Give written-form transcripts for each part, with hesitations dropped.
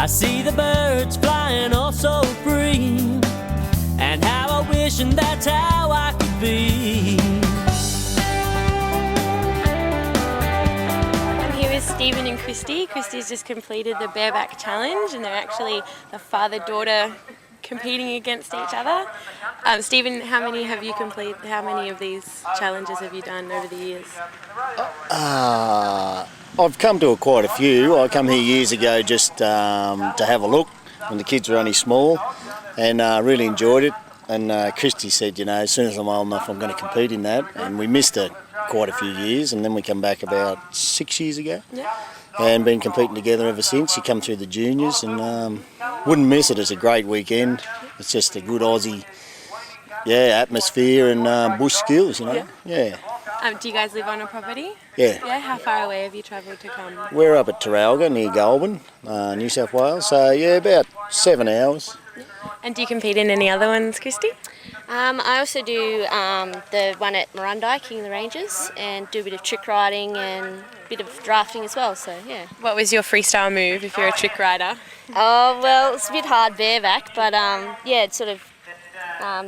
I see the birds flying all so free, and how I wish and that's how I could be. I'm here with Stephen and Christy. Christy's just completed the bareback challenge, and they're actually the father-daughter competing against each other. Stephen, how many have you completed? How many of these challenges have you done over the years? I've come to quite a few. I come here years ago just to have a look when the kids were only small, and really enjoyed it. And Christy said, you know, as soon as I'm old enough, I'm going to compete in that. And we missed it quite a few years, and then we come back about 6 years ago. Yeah. And been competing together ever since. You come through the juniors, and wouldn't miss it. It's a great weekend. It's just a good Aussie, atmosphere and bush skills, you know. Yeah. Do you guys live on a property? Yeah. Yeah. How far away have you travelled to come? We're up at Taralga near Goulburn, New South Wales. So yeah, about 7 hours. And do you compete in any other ones, Christy? I also do the one at Murrundi, King of the Ranges, and do a bit of trick riding and a bit of drafting as well, so yeah. What was your freestyle move if you're a trick rider? Oh, well, it's a bit hard bareback, but it sort of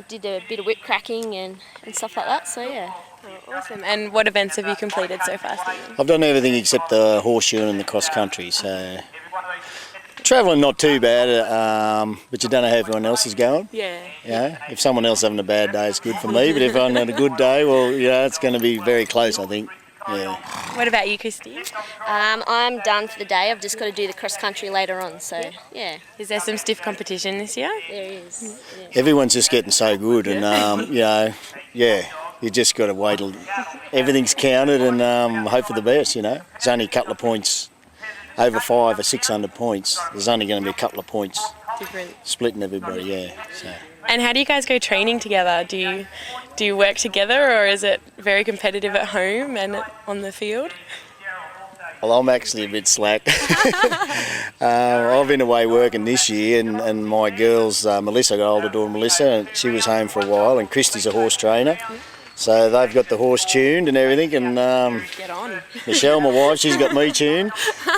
did a bit of whip cracking and stuff like that, so yeah. Oh, awesome. And what events have you completed so far, Stephen? I've done everything except the horseshoe and the cross country, so travelling not too bad, but you don't know how everyone else is going. Yeah. Yeah. If someone else having a bad day, it's good for me. But if I'm having a good day, well, it's going to be very close, I think. Yeah. What about you, Christy? I'm done for the day. I've just got to do the cross country later on, so yeah. Is there some stiff competition this year? There is. Yeah. Everyone's just getting so good, and you just got to wait till everything's counted and hope for the best. You know, it's only a couple of points. Over 500 or 600 points, there's only going to be a couple of points Different. splitting everybody, yeah. So. And how do you guys go training together? Do you work together, or is it very competitive at home and on the field? Well, I'm actually a bit slack. I've been away working this year, and my girls, Melissa, I got older daughter Melissa, and she was home for a while, and Christy's a horse trainer. So they've got the horse tuned and everything, and Get on. Michelle, my wife, she's got me tuned,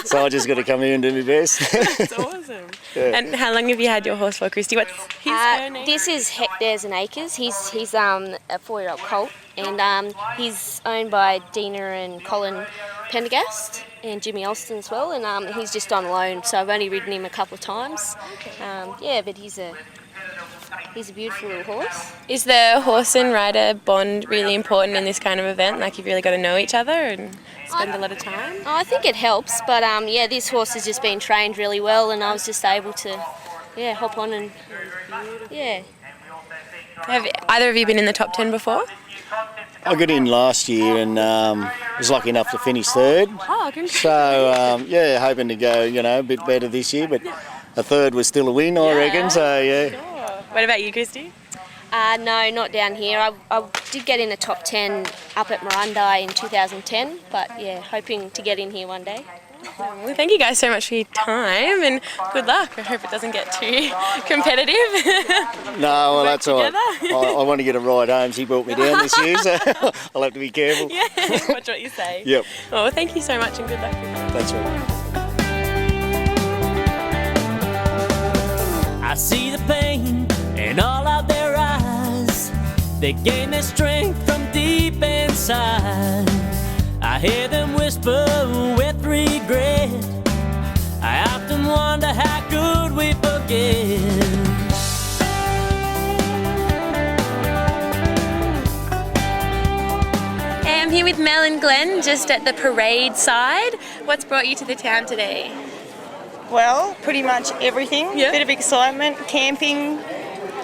so I just got to come here and do my best. That's awesome. Yeah. And how long have you had your horse for, Christy? What's her name? This is Hectares and Acres. He's a 4-year-old colt, and he's owned by Dina and Colin Pendergast and Jimmy Alston as well, and he's just on loan, so I've only ridden him a couple of times. But he's a beautiful little horse. Is the horse and rider bond really important in this kind of event? Like, you've really got to know each other and spend a lot of time? I think it helps, but this horse has just been trained really well, and I was just able to, hop on and, yeah. Have either of you been in the top 10 before? I got in last year and was lucky enough to finish third. Oh, congratulations. So, hoping to go, a bit better this year, but a third was still a win, I reckon, so yeah. Sure. What about you, Christy? No, not down here. I did get in the top 10 up at Murrundi in 2010, but hoping to get in here one day. Well, thank you guys so much for your time, and good luck. I hope it doesn't get too competitive. No, well, that's all right. I want to get a ride home. She brought me down this year, so I'll have to be careful. Yeah, watch what you say. Yep. Well, thank you so much, and good luck. That's all right. I see the pain in all of their eyes. They gain their strength from deep inside. I hear them whisper with regret. I often wonder how could we forget. I'm here with Mel and Glenn, just at the parade side. What's brought you to the town today? Well, pretty much everything. Yeah. Bit of excitement, camping,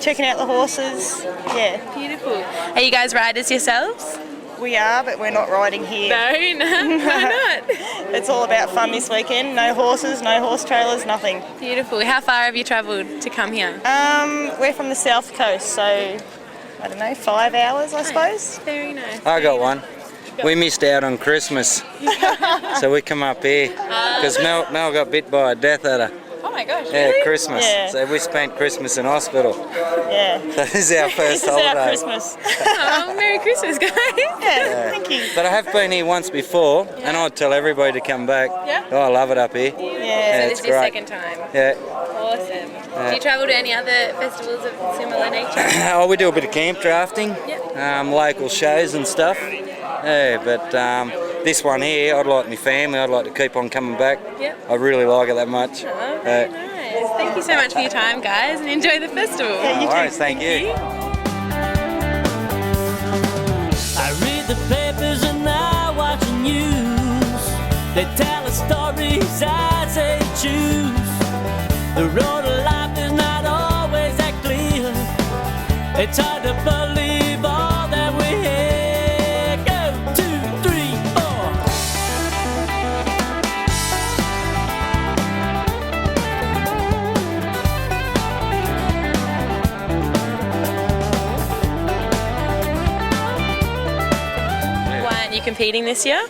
checking out the horses. Yeah. Beautiful. Are you guys riders yourselves? We are, but we're not riding here. No, why not? It's all about fun this weekend. No horses, no horse trailers, nothing. Beautiful. How far have you travelled to come here? We're from the south coast, so I don't know, 5 hours, I suppose. Very nice. I got one. We missed out on Christmas, so we come up here because Mel got bit by a death adder. Oh my gosh, Yeah, really? Christmas. Yeah. So we spent Christmas in hospital. Yeah. So this is our first This is holiday. our Christmas. Oh, Merry Christmas, guys. Yeah, thank you. But I have been here once before, and I'd tell everybody to come back. Yeah? Oh, I love it up here. Yeah, this it's is your great. second time. Yeah. Awesome. Do you travel to any other festivals of similar nature? Oh, we do a bit of camp drafting, local shows and stuff. Yeah, but this one here, I'd like my family, I'd like to keep on coming back. Yep. I really like it that much. Oh, very nice. Thank you so much for your time, guys, and enjoy the festival. No worries, thank you. I read the papers and I watch the news. They tell us stories as they choose. The road of life is not always that clear. It's hard to believe all that we hear. Go, 2, 3, 4. Why aren't you competing this year?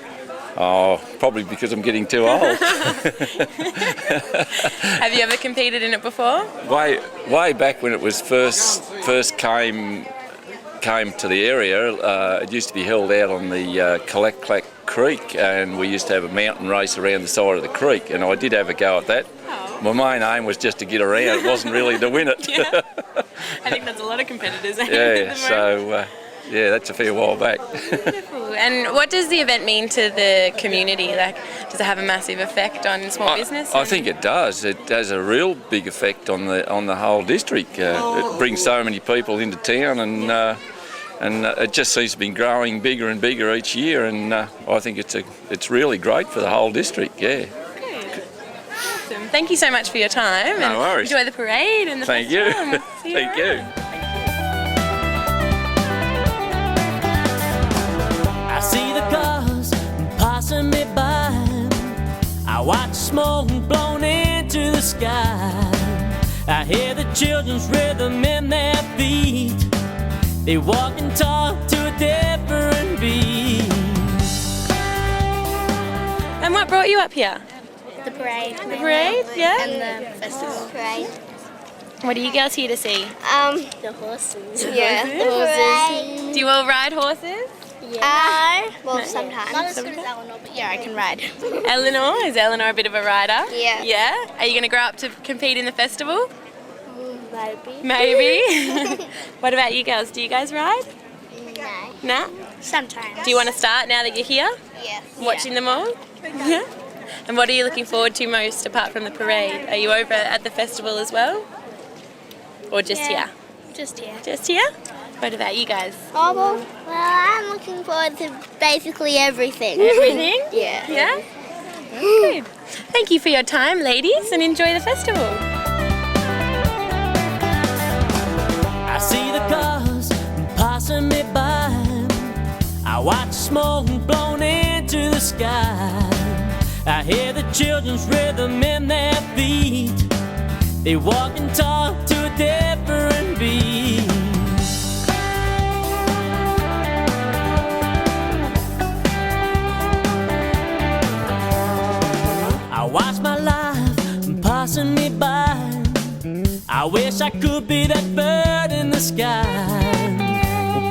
Oh, probably because I'm getting too old. Have you ever competed in it before? Way back when it was first came to the area, it used to be held out on the Clack Creek, and we used to have a mountain race around the side of the creek, and I did have a go at that. Oh. My main aim was just to get around. It wasn't really to win it. Yeah. I think there's a lot of competitors at the Yeah, moment. so yeah, that's a fair while back. Wonderful. And what does the event mean to the community? Like, does it have a massive effect on small business? I think it does. It has a real big effect on the whole district. It brings so many people into town, and it just seems to be growing bigger and bigger each year. And I think it's really great for the whole district. Yeah. Good. Awesome. Thank you so much for your time. No and worries. Enjoy the parade and the Thank festival. you. And see Thank around. you.4. I see the cars passing me by. I watch smoke blown into the sky. I hear the children's rhythm in their feet. They walk and talk to a different beat. And what brought you up here? The parade. The parade? Yeah? And the festival. Parade. What are you girls here to see? The horses. Yeah, the horses. Do you all ride horses? Well, sometimes. Not as good as Eleanor, but yeah, I can ride. Eleanor? Is Eleanor a bit of a rider? Yeah. Yeah? Are you going to grow up to compete in the festival? Maybe. Maybe. What about you girls? Do you guys ride? No. No? Sometimes. Do you want to start now that you're here? Yes. Watching them all? Yeah. And what are you looking forward to most apart from the parade? Are you over at the festival as well? Or just here? Just here. Just here? What about you guys? Oh, well, I'm looking forward to basically everything. Everything? Yeah. Yeah? Good. Thank you for your time, ladies, and enjoy the festival. I see the cars passing me by. I watch smoke blown into the sky. I hear the children's rhythm in their feet. They walk and talk to a different beat. I watch my life passing me by. I wish I could be that bird in the sky,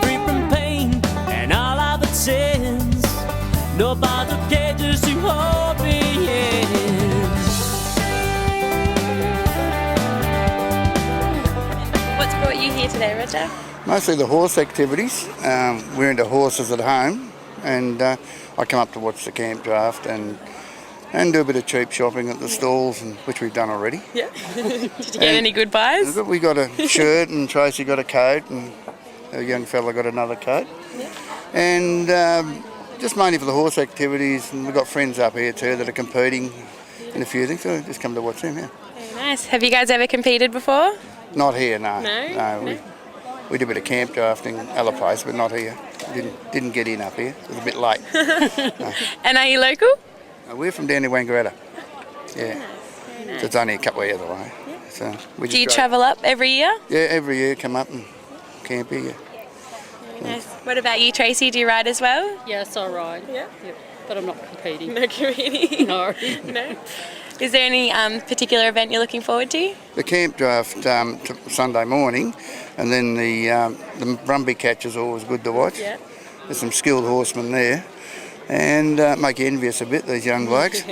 free from pain and all of its sins. No bars or cages to hold me in. What's brought you here today, Roger? Mostly the horse activities. We're into horses at home, and I come up to watch the camp draft and do a bit of cheap shopping at the stalls, which we've done already. Yeah. Did you get any good buys? We got a shirt, and Tracy got a coat, and a young fella got another coat. Yeah. And just mainly for the horse activities, and we've got friends up here too that are competing in a few things, so just come to watch them, yeah. Very nice. Have you guys ever competed before? Not here, no. No? We did a bit of camp drafting other place, but not here. Didn't get in up here. It was a bit late. No. And are you local? We're from down near Wangaratta. Yeah. So it's only a couple of years away. So we Do you travel up every year? Yeah, every year come up and camp here. Yeah. Very nice. What about you, Tracy? Do you ride as well? Yes, I ride. Yeah. Yep. But I'm not competing. No competing? No. No? Is there any particular event you're looking forward to? The camp draft Sunday morning, and then the Brumby catch is always good to watch. Yeah. There's some skilled horsemen there, and make you envious a bit, these young blokes.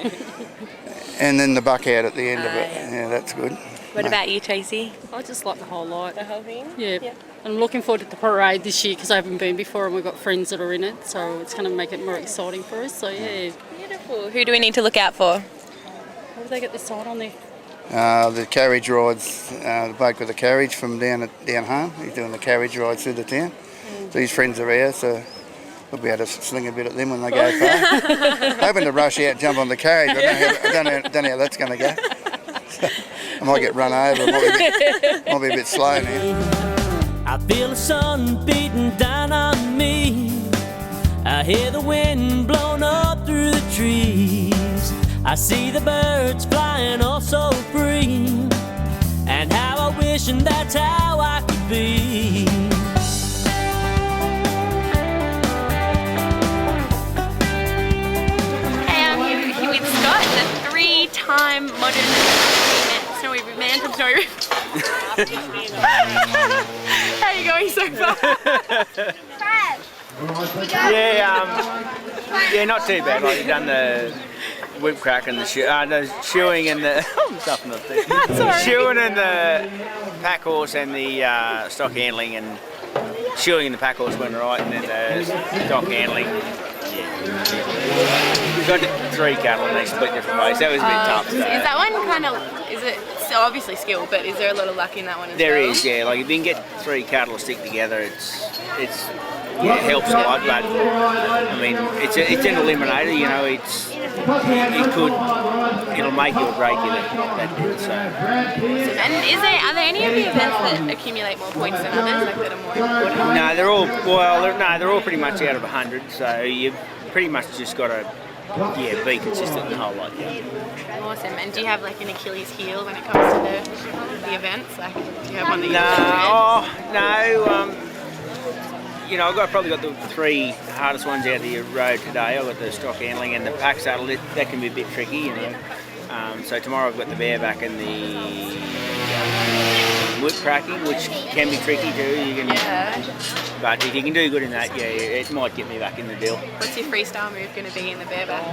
and then the buck out at the end of it. Yeah, that's good. What about you, Tracy? I just like the whole lot. The whole thing? Yeah. I'm looking forward to the parade this year because I haven't been before and we've got friends that are in it, so it's going to make it more exciting for us. So yeah. Beautiful. Who do we need to look out for? How do they get this sign on there? The carriage rides, the bloke with the carriage from down home, he's doing the carriage ride through the town. So his friends are here, so we'll be able to sling a bit at them when they go far. Hoping to rush out and jump on the carriage, I don't know how that's going to go. I might get run over, might be a bit slow now. I feel the sun beating down on me. I hear the wind blowing up through the trees. I see the birds flying all so free, and how I wish and that's how I could be. Hey, I'm here with Scott, the 3-time modern snowy man from Snowy River. How are you going so far? Yeah, not too bad. Like, you've done the whip crack and the shoeing and the shoeing and the pack horse and the stock handling, and shoeing and the pack horse went right, and then the stock handling. We've got 3 cattle and they split different ways. That was a bit tough. So. Is that one kind of, is it obviously skill, but is there a lot of luck in that one as There well? is, yeah. Like if you can get 3 cattle to stick together, it helps a lot. But I mean, it's an eliminator. You know, it'll make you or break you. That bit. So. And are there any of the events that accumulate more points than others, like that are more important? No, they're all pretty much out of 100. So you've pretty much just got to be consistent the whole lot. Yeah. Awesome. And do you have like an Achilles heel when it comes to the events? Like, do you have one that No. You know, I've probably got the 3 hardest ones out of the road today. I've got the stock handling and the pack saddle. That can be a bit tricky, you know. So tomorrow I've got the bareback and the whip cracking, which can be tricky too. But if you can do good in that, it might get me back in the deal. What's your freestyle move going to be in the bareback?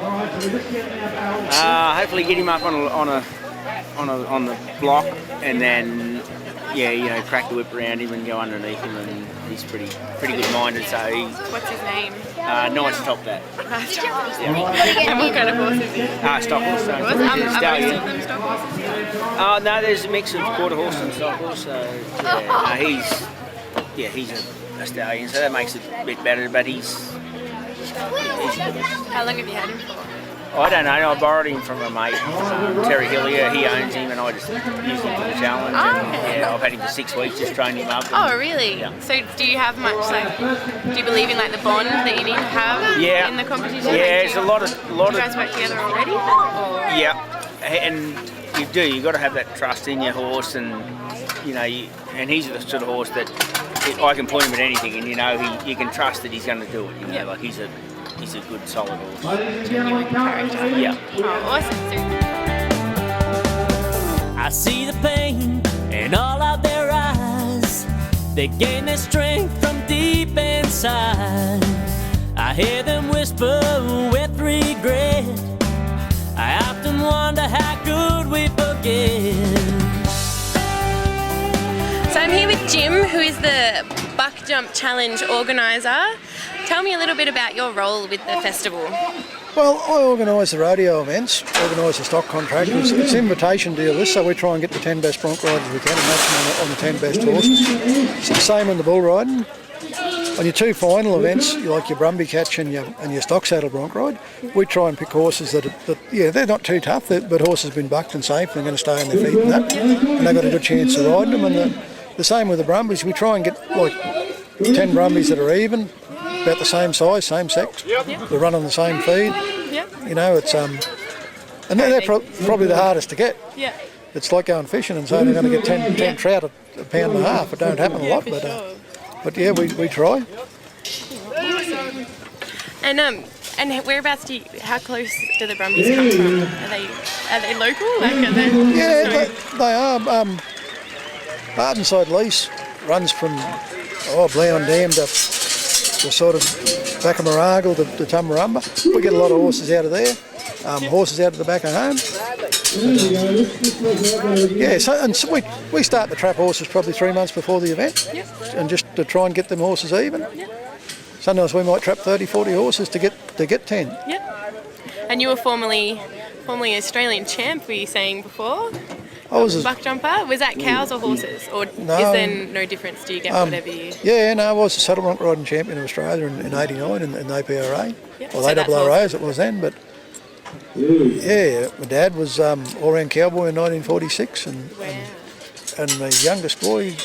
Hopefully get him up on the block, and then crack the whip around him and go underneath him, and he's pretty good minded. So what's his name? Nice top that. Nice top. And what kind of horse is he? Stock horse. Are most of them stock horses? No, there's a mix of quarter horse and stock horse. So he's a stallion, so that makes it a bit better. But he's How long have you had him for? I don't know. I borrowed him from a mate, Terry Hillier. He owns him, and I just use him for the challenge. I've had him for 6 weeks, just training him up. Oh, really? Yeah. So, do you have much do you believe in the bond that you need to have in the competition? Yeah, it's a lot of. Do you guys work together already? Yeah, and you do. You got to have that trust in your horse, and and he's the sort of horse that I can point him at anything, and you can trust that he's going to do it. Like he's a good, solid horse. Genuine character. Yeah. Oh, awesome. I see the pain in all of their eyes. They gain their strength from deep inside. I hear them whisper with regret. I often wonder how could we forget. So I'm here with Jim, who is the Buck Jump Challenge organiser. Tell me a little bit about your role with the festival. Well, I organise the rodeo events, organise the stock contractors. It's an invitation deal this, so we try and get the 10 best bronc riders we can and match them on the 10 best horses. It's the same in the bull riding. On your 2 final events, like your Brumby Catch and your stock saddle bronc ride, we try and pick horses that they're not too tough, but horses have been bucked and safe, and they're going to stay on their feet and that, and they've got a good chance of riding them. And the same with the Brumbies, we try and get 10 Brumbies that are even, about the same size, same sex. They run on the same feed. It's and they're probably the hardest to get. It's like going fishing and saying they're going to get 10 trout at £1.50. It don't happen a lot, but yeah, we try. Awesome. And whereabouts how close do the Brumbies come from? Are they local? They are. Ardenside Lease runs from Blown Dam to sort of back of Moragal to Tumbarumba. We get a lot of horses out of there. horses out of the back of home. So we start the trap horses probably 3 months before the event, and just to try and get them horses even. Sometimes we might trap 30, 40 horses to get 10. And you were formerly Australian champ, were you saying before? I was buck jumper. Was that cows or horses, or is there no difference? Do you get whatever you? I was a saddle bronc riding champion of Australia in '89 in the APRA, or So that's ARRA as it was then. But my dad was all-round cowboy in 1946, and my youngest boy, he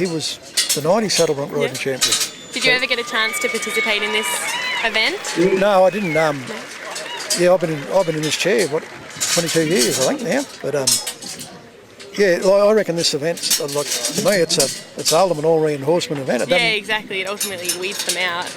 was the '90s saddle bronc riding champion. Did you ever get a chance to participate in this event? No, I didn't. I've been in this chair 22 years, I think now. But I reckon this event's to me it's ultimate all-round horseman event. Exactly. It ultimately weeds them out.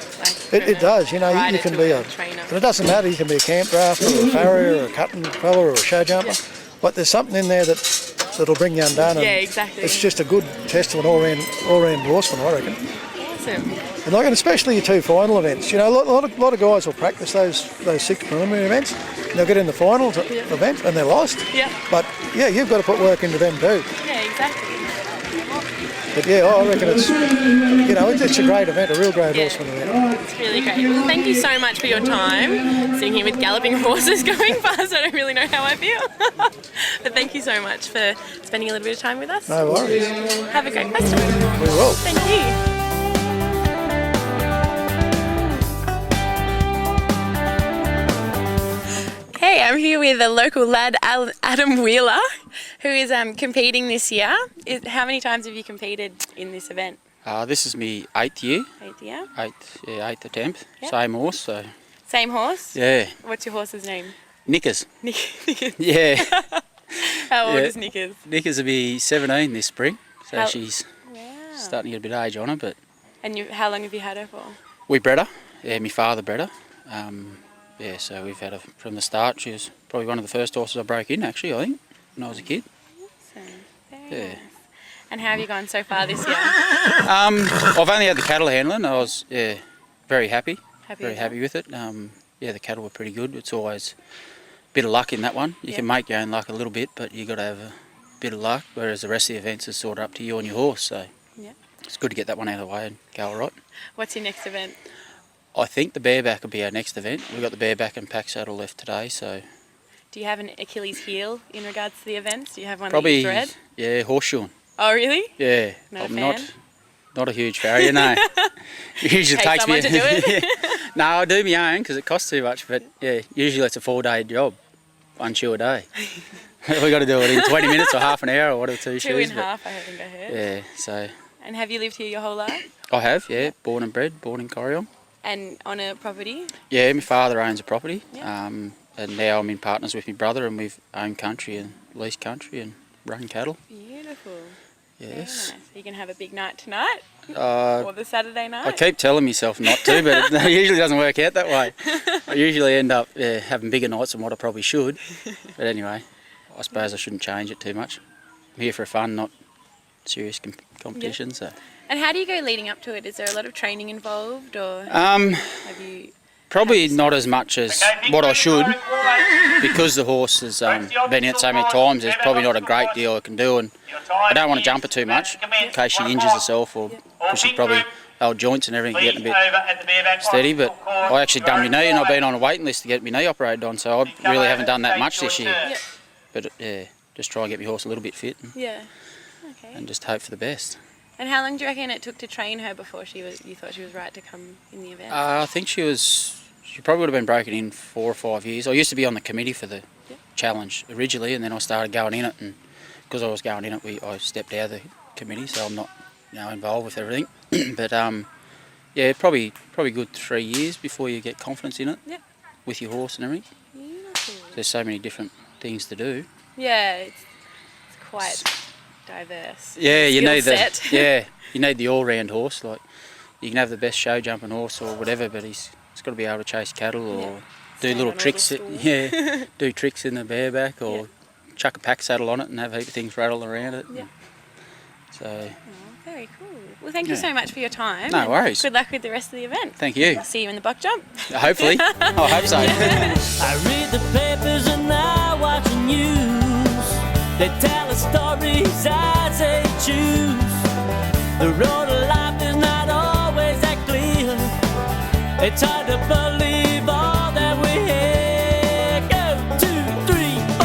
It does. You can be and it doesn't matter. You can be a camp drafter, or a farrier, or a cutting fella, or a show jumper. But there's something in there that'll bring you undone. And exactly. It's just a good test of an all-round horseman, I reckon. Awesome. And especially your two final events. A lot of guys will practice those 6 preliminary events. And they'll get in the final event and they're lost. But you've got to put work into them too. Exactly. But I reckon it's a great event, a real great horseman event. It's really great. Well, thank you so much for your time. Sitting here with galloping horses going past, I don't really know how I feel. But thank you so much for spending a little bit of time with us. No worries. Have a great question. We will. Thank you. Hey, I'm here with a local lad, Adam Wheeler, who is competing this year. How many times have you competed in this event? This is my 8th year. 8th year? 8th attempt. Same horse. So. Same horse? Yeah. What's your horse's name? Knickers. Knickers. Yeah. How old is Knickers? Knickers will be 17 this spring, so she's starting to get a bit of age on her. But. And how long have you had her for? We bred her. Yeah, my father bred her. So we've had her from the start. She was probably one of the first horses I broke in, actually, I think, when I was a kid. Awesome. Nice. And how have you gone so far this year? I've only had the cattle handling. I was very happy. Happy with it. The cattle were pretty good. It's always a bit of luck in that one. You can make your own luck a little bit, but you've got to have a bit of luck, whereas the rest of the events is sort of up to you and your horse. So it's good to get that one out of the way and go all right. What's your next event? I think the bareback will be our next event. We've got the bareback and pack saddle left today, so... Do you have an Achilles heel in regards to the events? Do you have one probably, that you dread? Yeah, horseshoeing. Oh, really? Yeah. I'm not a huge farrier, no. Usually Pay takes me... to do it? No, I do my own because it costs too much, but usually it's a 4-day job, 1 shoe a day. We've got to do it in 20 minutes or half an hour or whatever, 2 shoes. 2.5, I think I heard. Yeah, so... And have you lived here your whole life? I have, yeah. Born and bred, born in Corrion. And on a property? Yeah, my father owns a property, and now I'm in partners with my brother, and we've owned country and leased country and run cattle. Beautiful. Yes. Nice. Are you going to have a big night tonight? Or the Saturday night? I keep telling myself not to, but it usually doesn't work out that way. I usually end up having bigger nights than what I probably should. But anyway, I suppose I shouldn't change it too much. I'm here for fun, not serious competition. So. And how do you go leading up to it? Is there a lot of training involved, or have you? Probably not as much as what I should, because the horse has been out so many times. There's probably not a great deal I can do, and I don't want to jump her too much in case she injures herself, or she's probably old joints and everything getting a bit steady. But I actually done my knee, and I've been on a waiting list to get my knee operated on, so I really haven't done that much this year. But just try and get my horse a little bit fit, and just hope for the best. And how long do you reckon it took to train her before you thought she was right to come in the event? I think she probably would have been broken in 4 or 5 years. I used to be on the committee for the challenge originally, and then I started going in it, and because I was going in it, I stepped out of the committee, so I'm not involved with everything. But probably good 3 years before you get confidence in it with your horse and everything. Beautiful. There's so many different things to do. Yeah, it's quite diverse. Yeah, you need the you need the all-round horse. Like you can have the best show jumping horse or whatever, but he's got to be able to chase cattle or do little tricks. Do tricks in the bareback or chuck a pack saddle on it and have a heap of things rattle around it. So, Very cool. Well, thank you so much for your time. No and worries. Good luck with the rest of the event. thank you. I'll see you in the buck jump. Hopefully. I hope so. I read the papers and I watch the news. They tell us stories as they choose. The road of life is not always that clear. It's hard to believe all that we hear. Go, 2, 3, 4.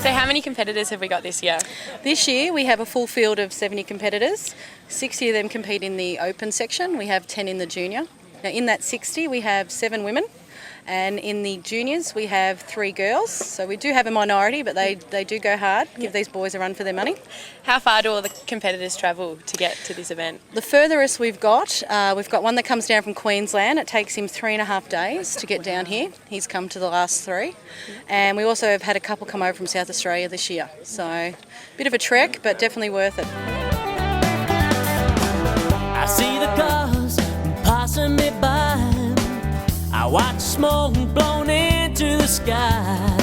So how many competitors have we got this year? This year we have a full field of 70 competitors. 60 of them compete in the open section. We have 10 in the junior. Now in that 60 we have 7 women, and in the juniors we have 3 girls. So we do have a minority, but they do go hard, give these boys a run for their money. How far do all the competitors travel to get to this event? The furthest we've got one that comes down from Queensland. It takes him 3.5 days to get down here. He's come to the last 3. And we also have had a couple come over from South Australia this year. So, bit of a trek, but definitely worth it. I see the cars passing me by. I watch smoke blown into the sky.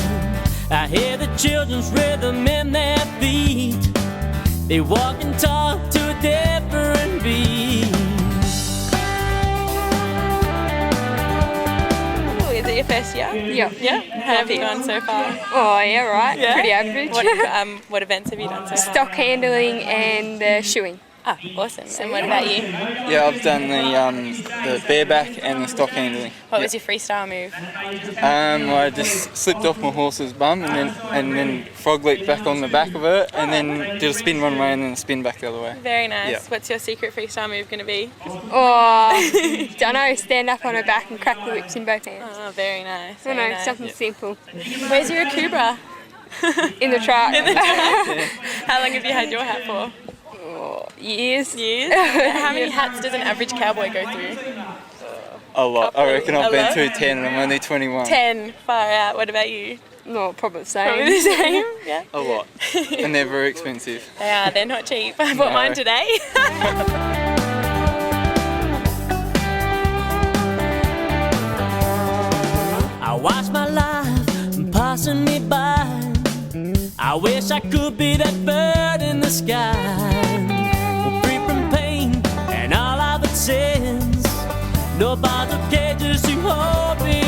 I hear the children's rhythm in their feet. They walk and talk to a different beat. Oh, is it your first year? Yeah. Yeah? How have you gone so far? Oh, yeah, right. Yeah? Pretty average. What events have you done so far? Stock handling and shoeing. Ah, awesome. And what about you? Yeah, I've done the bareback and the stock handling. What was your freestyle move? I just slipped off my horse's bum and then frog leaped back on the back of it and then did a spin one way and then a spin back the other way. Very nice. Yeah. What's your secret freestyle move going to be? Oh, don't know, stand up on her back and crack the whips in both hands. Oh, very nice. I don't very know, nice. something simple. Where's your Akubra? In the truck. In the truck. How long have you had your hat for? Years. Years? How many hats does an average cowboy go through? A lot. I reckon I've A been lot? through 10 and I'm only 21. 10. Far out. What about you? No, probably the same. Probably the same. Yeah. A lot. And they're very expensive. They are. They're not cheap. I bought mine today. I watch my life passing me by. I wish I could be that bird in the sky, free from pain and all of its sins. No bottle cages to hold me